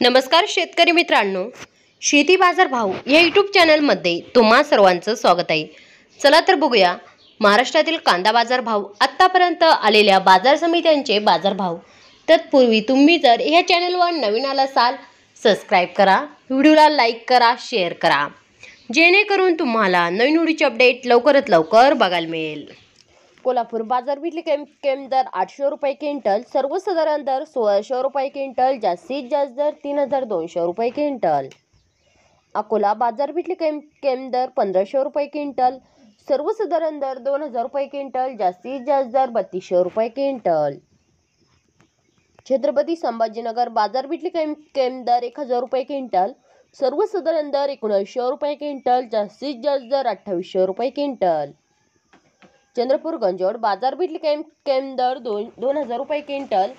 नमस्कार शेतकरी मित्रांनो, शेती बाजार भाव या यूट्यूब चॅनलमध्ये तुम्हा सर्वांचं स्वागत आहे। चला तर बघूया महाराष्ट्रातील कांदा बाजार भाव, आतापर्यंत आलेल्या बाजार समित्यांचे बाजार भाव। तत्पूर्वी तुम्ही जर या चॅनलवर नवीन आला असाल, सबस्क्राइब करा, व्हिडिओला लाईक करा, शेअर करा, जेणेकरून तुम्हाला नवीन व्हिडिओचे अपडेट लवकरात लवकर बघायला मिळेल। कोल्हापूर बाजारपेठेतली कमी दर 800 रुपये क्विंटल, सर्वसाधारण दर 1600 रुपये क्विंटल, जास्तीत जास्त दर 3200 रुपये क्विंटल। अकोला बाजारपेठेतली कमी दर 1500 रुपये क्विंटल, सर्वसाधारण दर 2000 रुपये क्विंटल, जास्तीत जास्त दर 3200 रुपये क्विंटल। छत्रपती संभाजीनगर बाजारपेठेतली कमी दर 1000 रुपये क्विंटल, सर्वसाधारण दर 1900 रुपये क्विंटल, जास्तीत जास्त दर 2800 रुपये क्विंटल। चंद्रपूर गंजोड बाजारपेठेतली कमी दर 2000 रुपये क्विंटल,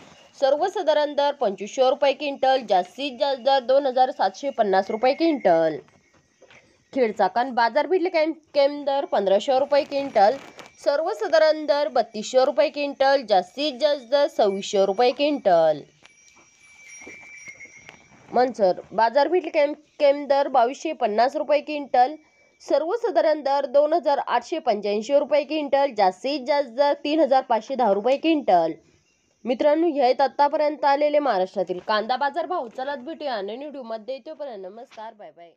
सर्वसाधारण दर 2500 रुपये क्विंटल, जास्तीत जास्त दर 2750 रुपये क्विंटल। खेडचाकण बाजारपेठेतली कमी दर 1500 रुपये क्विंटल, सर्वसाधारण दर 3200 रुपये क्विंटल, जास्तीत जास्त दर 2600 रुपये क्विंटल। मनसर बाजारपेठेतली कमी दर 2250 रुपये क्विंटल, सर्वसाधारण दर 2885 रुपये क्विंटल, जास्तीत जास्त दर 3510 रुपये क्विंटल। मित्रांनो, हे आहेत आतापर्यंत आलेले महाराष्ट्रातील कांदा बाजार भाव। चला भेटूया नवीन व्हिडिओमध्ये, तोपर्यंत नमस्कार, बाय बाय।